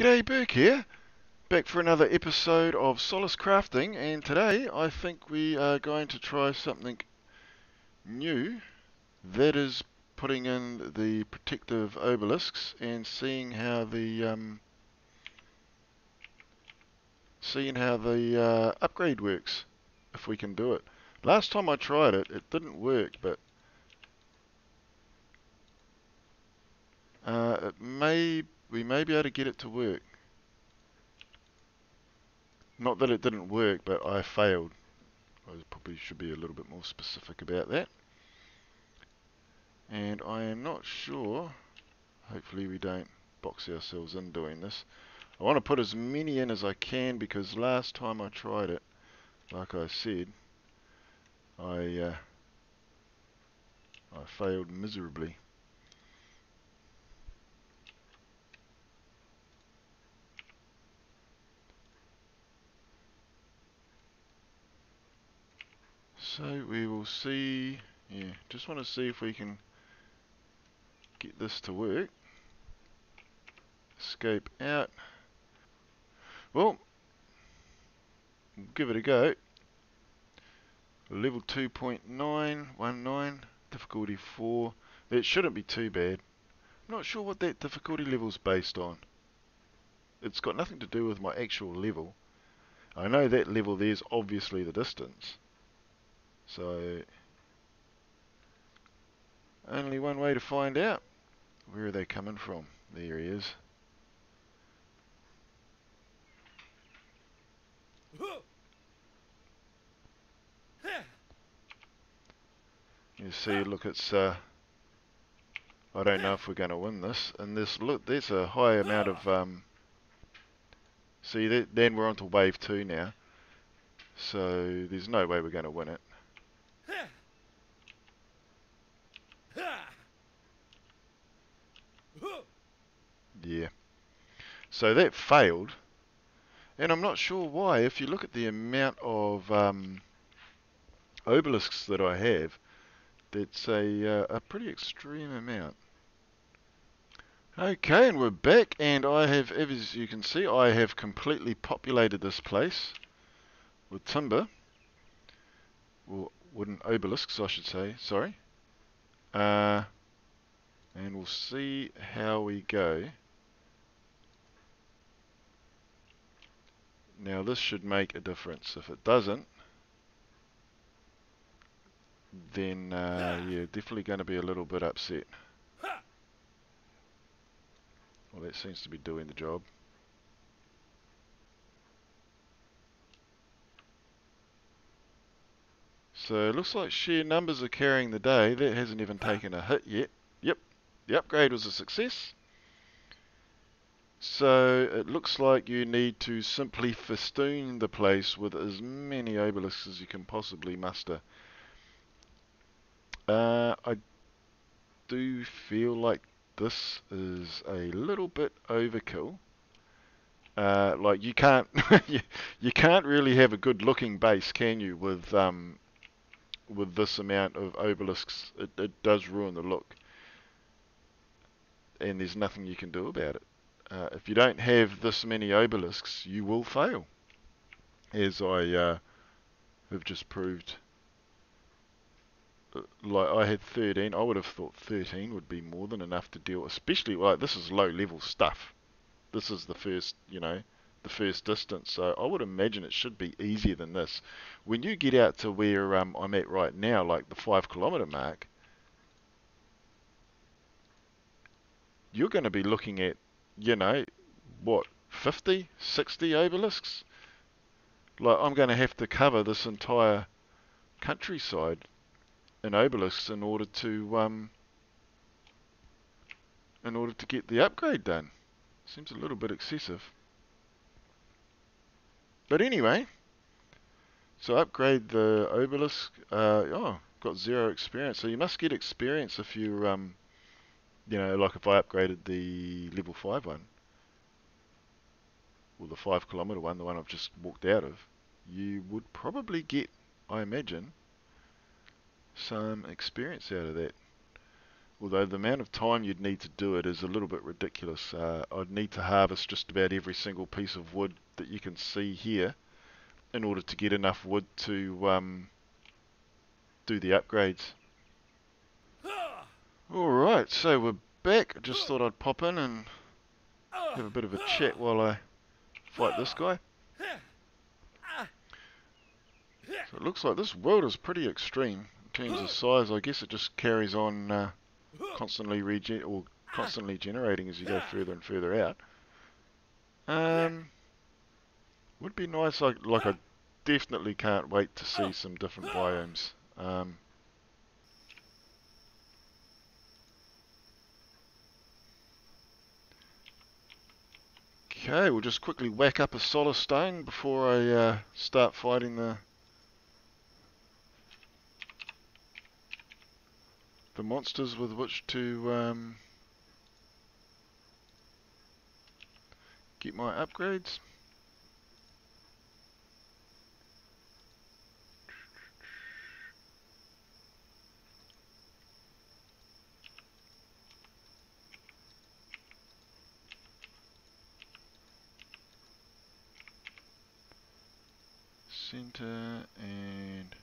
G'day, Burke here, back for another episode of Solace Crafting, and today I think we are going to try something new, that is putting in the protective obelisks and seeing how the upgrade works, if we can do it. Last time I tried it, it didn't work, but we may be able to get it to work. Not that it didn't work, but I failed. I probably should be a little bit more specific about that. And I am not sure, hopefully we don't box ourselves in doing this. I want to put as many in as I can because last time I tried it, like I said, I failed miserably. So we will see, yeah, just want to see if we can get this to work. Escape out. Well, we'll give it a go. Level 2.919, difficulty 4. It shouldn't be too bad. I'm not sure what that difficulty level's based on. It's got nothing to do with my actual level. I know that level there's obviously the distance. So, only one way to find out. Where are they coming from? There he is. You see, look, it's I don't know if we're going to win this. And this, look, there's a high amount of see, then we're on to wave 2 now. So there's no way we're going to win it. Yeah. So that failed. And I'm not sure why. If you look at the amount of obelisks that I have, that's a pretty extreme amount. Okay, and we're back, and I have, as you can see, I have completely populated this place with timber, or wooden obelisks, I should say, sorry. And we'll see how we go. Now this should make a difference. If it doesn't, then yeah, definitely going to be a little bit upset. Well, that seems to be doing the job. So it looks like sheer numbers are carrying the day. That hasn't even taken a hit yet. Yep, the upgrade was a success. So it looks like you need to simply festoon the place with as many obelisks as you can possibly muster. I do feel like this is a little bit overkill. Like you can't you can't really have a good looking base, can you, with this amount of obelisks? It does ruin the look, and there's nothing you can do about it. If you don't have this many obelisks, you will fail, as I have just proved. Like I had 13, I would have thought 13 would be more than enough to deal, especially like this is low level stuff. This is the first, the first distance, so I would imagine it should be easier than this. When you get out to where I'm at right now, like the 5 kilometer mark, you're going to be looking at, what, 50, 60 obelisks? Like I'm going to have to cover this entire countryside in obelisks in order to get the upgrade done. Seems a little bit excessive. But anyway, so upgrade the obelisk. Got 0 experience. So you must get experience if you, like if I upgraded the level 5 one, or the 5 kilometer one, the one I've just walked out of, you would probably get, I imagine, some experience out of that. although the amount of time you'd need to do it is a little bit ridiculous. I'd need to harvest just about every single piece of wood that you can see here in order to get enough wood to do the upgrades. Alright, so we're back. I just thought I'd pop in and have a bit of a chat while I fight this guy. So it looks like this world is pretty extreme in terms of size. I guess it just carries on constantly generating as you go further and further out. Would be nice. I definitely can't wait to see some different biomes. Okay, we'll just quickly whack up a Solace stone before I start fighting the monsters with which to get my upgrades. Center and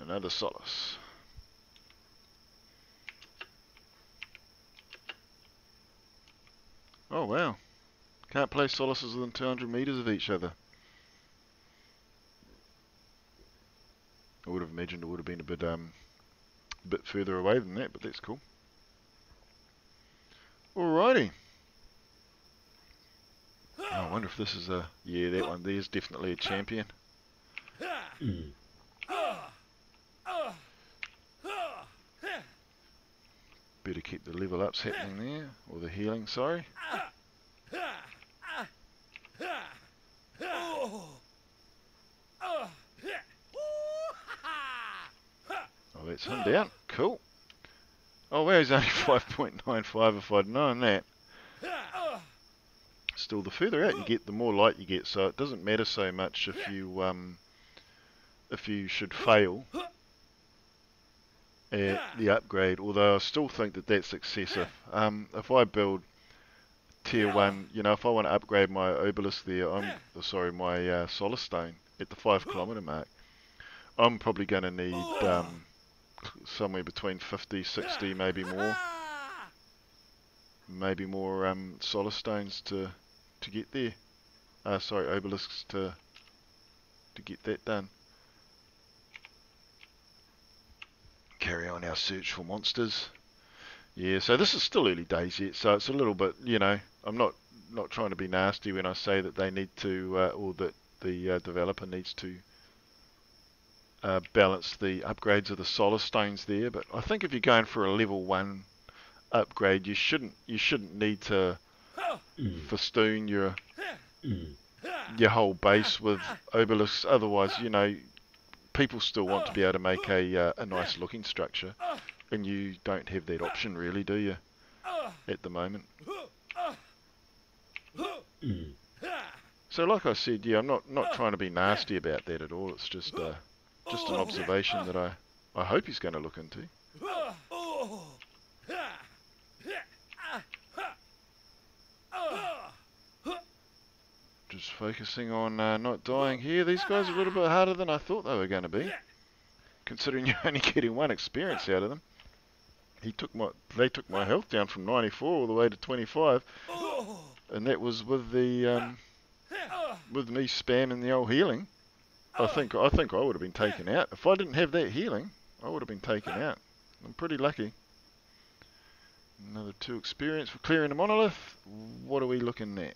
another Solace. Oh wow. Can't place Solaces within 200 meters of each other. I would have imagined it would have been a bit further away than that, but that's cool. Alrighty. Oh, I wonder if this is a... Yeah, that one there's definitely a champion. Better keep the level ups happening there, or the healing, sorry. Oh, that's him down. Cool. Oh, wow, he's only 5.95 if I'd known that. Still, the further out you get, the more light you get, so it doesn't matter so much if you should fail at the upgrade, although I still think that that's excessive. If I build tier 1, you know, if I want to upgrade my obelisk there, my Solace stone at the 5 kilometer mark, I'm probably going to need somewhere between 50, 60, maybe more Solace stones to get there. Obelisks to get that done. Carry on our search for monsters. Yeah, so this is still early days yet, so it's a little bit, you know, I'm not trying to be nasty when I say that they need to, or that the developer needs to balance the upgrades of the Solace stones there, but I think if you're going for a level 1 upgrade, you shouldn't need to festoon your whole base with obelisks. Otherwise, you know, people still want to be able to make a nice looking structure, and you don't have that option really, do you, at the moment? So like I said, yeah, I'm not trying to be nasty about that at all. It's just an observation that I hope he's going to look into. Just focusing on not dying here. These guys are a little bit harder than I thought they were going to be, considering you're only getting 1 experience out of them. They took my health down from 94 all the way to 25, and that was with the with me spamming the old healing. I think I would have been taken out if I didn't have that healing. I would have been taken out. I'm pretty lucky. Another 2 experience for clearing the monolith. What are we looking at?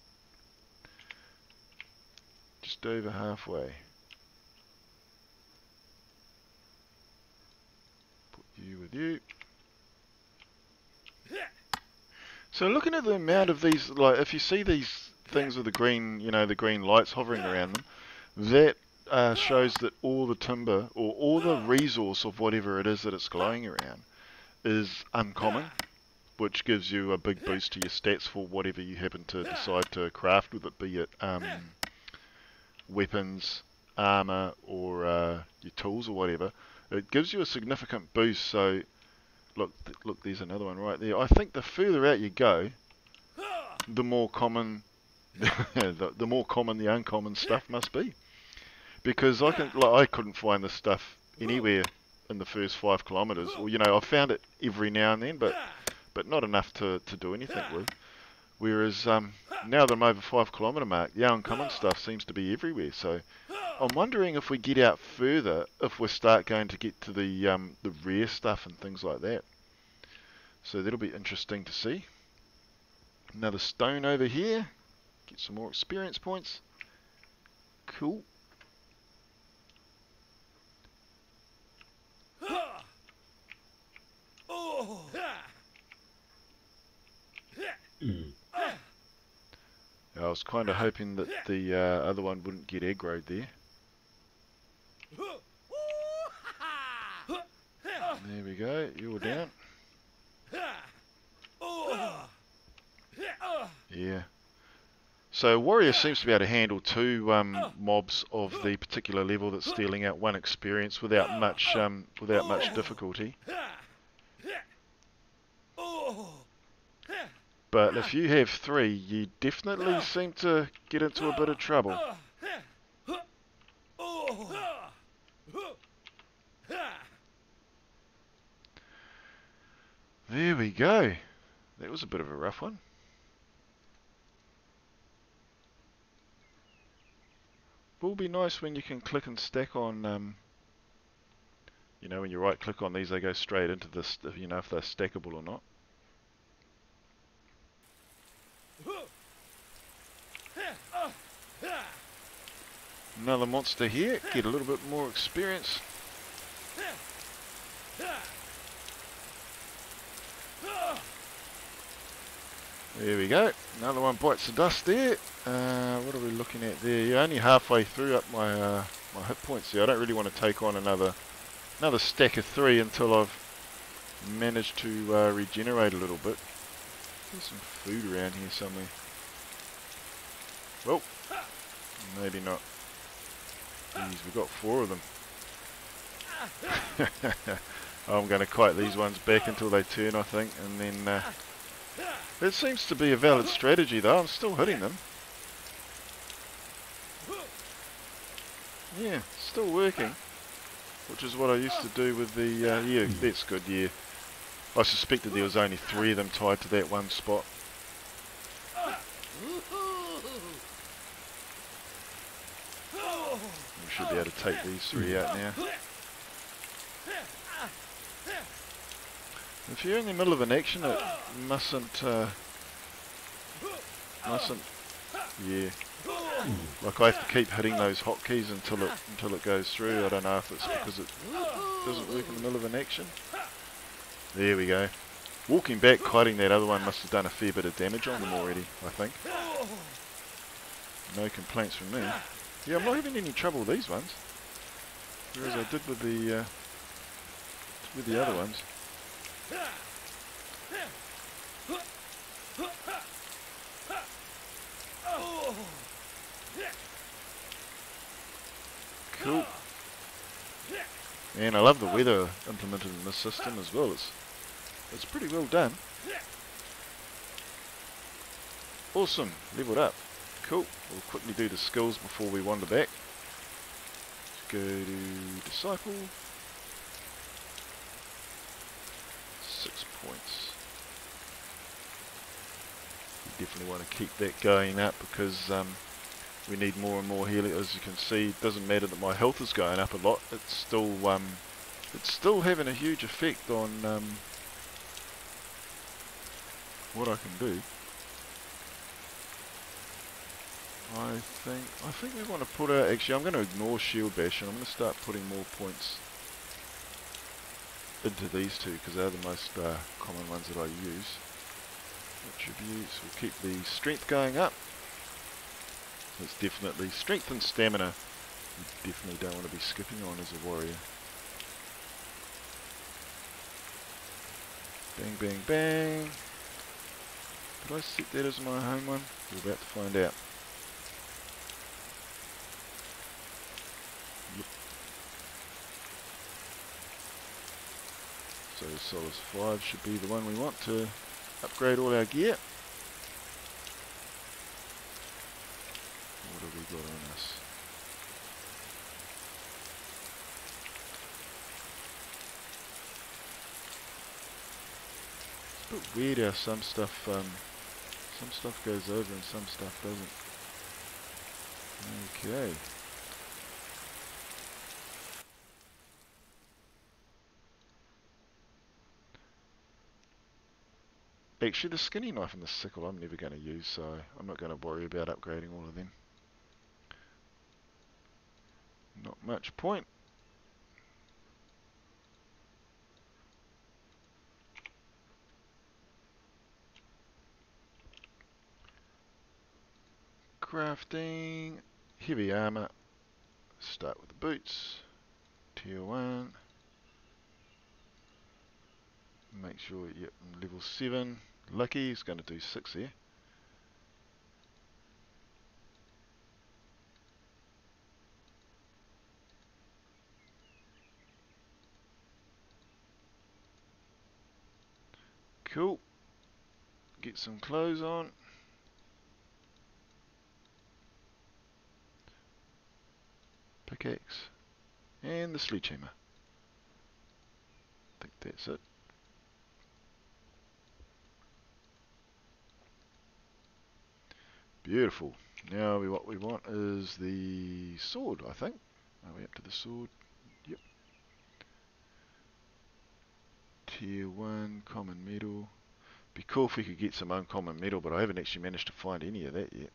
Just over halfway. Put you with you. So looking at the amount of these, like if you see these things with the green, you know, the green lights hovering around them, that shows that all the timber or all the resource of whatever it is that it's glowing around is uncommon, which gives you a big boost to your stats for whatever you happen to decide to craft with it, be it weapons, armor, or your tools or whatever. It gives you a significant boost. So look, look, there's another one right there. I think the further out you go, the more common, the more common the uncommon stuff must be. Because I couldn't find this stuff anywhere in the first 5 kilometres. Or I found it every now and then, but not enough to do anything with. Whereas now that I'm over 5 kilometre mark, the uncommon stuff seems to be everywhere. So I'm wondering if we get out further, if we start going to get to the rare stuff and things like that. So that'll be interesting to see. Another stone over here. Get some more experience points. Cool. I was kind of hoping that the other one wouldn't get aggroed there. There we go, you're down. Yeah. So Warrior seems to be able to handle 2 mobs of the particular level that's dealing out 1 experience without much difficulty. But if you have 3, you definitely seem to get into a bit of trouble. There we go. That was a bit of a rough one. Will be nice when you can click and stack on, when you right click on these, they go straight into this, if they're stackable or not. Another monster here, get a little bit more experience. There we go, another one bites the dust there. What are we looking at there? Yeah, only halfway through up my my hit points here. I don't really want to take on another stack of 3 until I've managed to regenerate a little bit. There's some food around here somewhere. Well, maybe not. Jeez, we've got 4 of them. I'm going to kite these ones back until they turn, I think, and then it seems to be a valid strategy though. I'm still hitting them. Yeah, still working, which is what I used to do with the yeah, that's good. Yeah, I suspected there was only 3 of them tied to that one spot. We should be able to take these 3 out now. If you're in the middle of an action, it mustn't, yeah. Like I have to keep hitting those hotkeys until it goes through. I don't know if it's because it doesn't work in the middle of an action. There we go. Walking back, kiting that other one must have done a fair bit of damage on them already, I think. No complaints from me. Yeah, I'm not having any trouble with these ones, whereas I did with the other ones. Cool. And I love the weather implemented in this system as well. It's pretty well done. Awesome, leveled up. Cool. We'll quickly do the skills before we wander back. Let's go to Disciple. 6 points. You definitely want to keep that going up because we need more and more healing. As you can see, it doesn't matter that my health is going up a lot. It's still having a huge effect on what I can do. I think we want to put a. Actually, I'm going to ignore Shield Bash and I'm going to start putting more points into these 2 because they're the most common ones that I use. Attributes. We'll keep the strength going up. It's definitely strength and stamina. You definitely don't want to be skipping on as a warrior. Bang, bang, bang. Did I set that as my home one? We're about to find out. Yep. So Solace 5 should be the one we want to upgrade all our gear. What have we got on us? It's a bit weird how some stuff goes over and some stuff doesn't. Okay. Actually, the skinny knife and the sickle I'm never going to use, so I'm not going to worry about upgrading all of them. Not much point. Crafting, heavy armor. Start with the boots. Tier 1. Make sure, yep, level 7. Lucky, he's going to do 6 here. Cool. Get some clothes on. Pickaxe. And the sledgehammer. I think that's it. Beautiful. Now what we want is the sword, I think. Are we up to the sword? Yep. Tier 1, common metal. Be cool if we could get some uncommon metal, but I haven't actually managed to find any of that yet.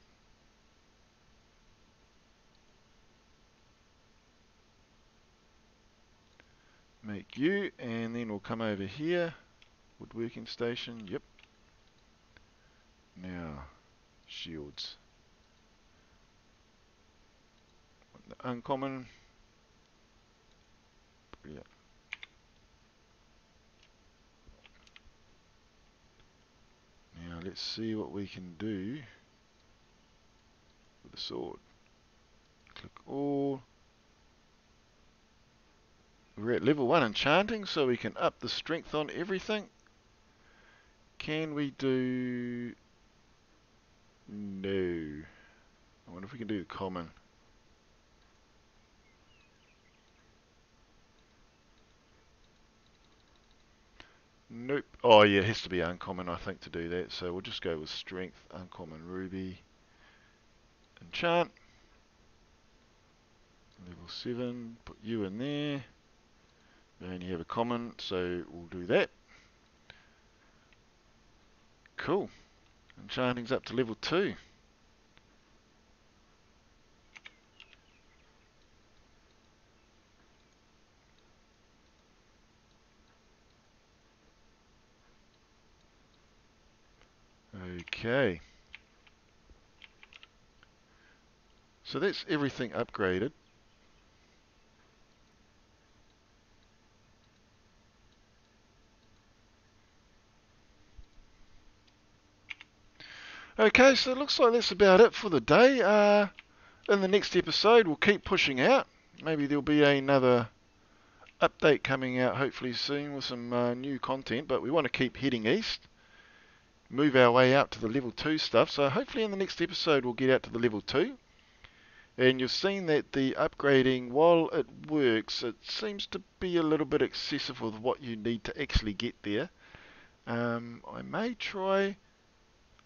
Make you, and then we'll come over here. Woodworking station, yep. Now, shields. The uncommon. Brilliant. Now let's see what we can do with the sword. Click all. We're at level 1 enchanting, so we can up the strength on everything. Can we do... No. I wonder if we can do the common. Nope. Oh yeah, it has to be uncommon, I think, to do that. So we'll just go with strength, uncommon ruby, enchant. Level 7, put you in there. We only have a common, so we'll do that. Cool. Enchanting's up to level 2. Okay. So that's everything upgraded. Okay, so it looks like that's about it for the day. In the next episode, we'll keep pushing out. Maybe there'll be another update coming out hopefully soon with some new content, but we want to keep heading east, move our way out to the level 2 stuff. So hopefully in the next episode we'll get out to the level 2. And you've seen that the upgrading, while it works, it seems to be a little bit excessive with what you need to actually get there. I may try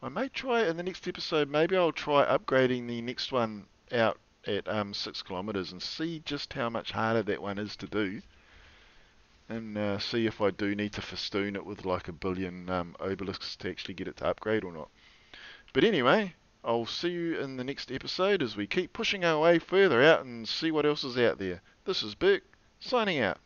in the next episode, maybe I'll try upgrading the next one out at 6 kilometers and see just how much harder that one is to do. And see if I do need to festoon it with like a billion obelisks to actually get it to upgrade or not. But anyway, I'll see you in the next episode as we keep pushing our way further out and see what else is out there. This is Burke, signing out.